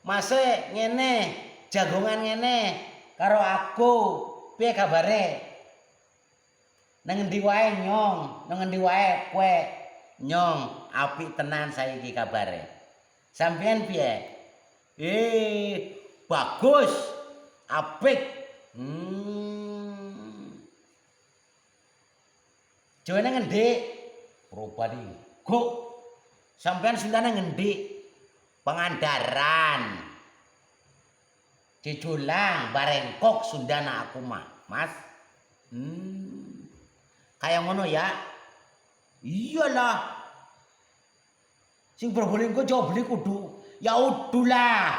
Mase ngene, jagongan ngene karo aku. Piye kabare? Nang endi wae Nyong, nang endi wae kowe. Nyong, apik tenan saiki kabare. Sampeyan piye? Bagus. Apik. Jawa nang endi? Propadi. Kok sampeyan sundane ngendi? Pangandaran. Cijulang, Barengkok, Sundana aku mah, Mas. Kayak ngono ya? Iyalah. Sing Probolinggo Jawa beli kudu. Ya udulah.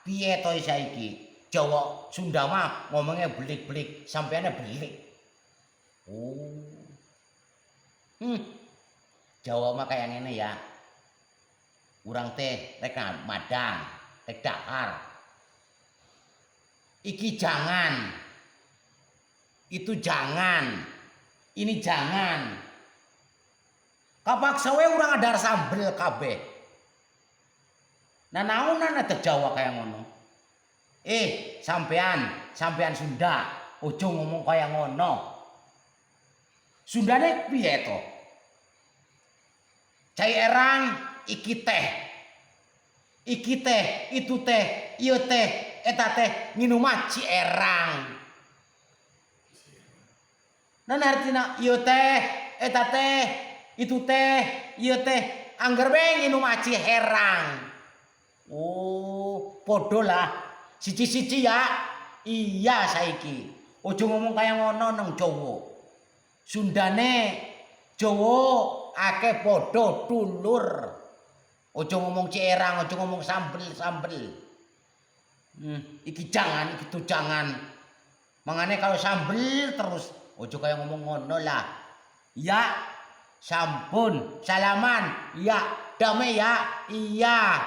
Piye to saiki? Jawa Sunda mah ngomongnya belik-belik, sampeane belik. Jawa mah kayak ngene ya. Urang teh rek madang, rek dahar. Iki jangan. Itu jangan. Ini jangan. Kapaksa we urang adar sambel kabeh. Nah naunan ada Jawa kayak ngono. Sampean Sunda, ojo ngomong kayak ngono. Sundane piye to? Cai erang iki teh. Iki teh, itu teh, ieu teh, eta teh nginum ci erang. Nah artina ieu teh, eta teh, itu teh, ieu teh angger bae nginum ci herang. Podo lah. Siji-siji ya. Iya saiki. Ojo ngomong kayak ngono nang Jawa. Sundane Jawa akeh podo dulur. Ojo ngomong cerang, ojo ngomong sambel. Iki jangan, iki tuh jangan. Mangane kalau sambel terus ojo kayak ngomong ngono lah. Ya, sampun, salaman. Ya, damai ya. Iya.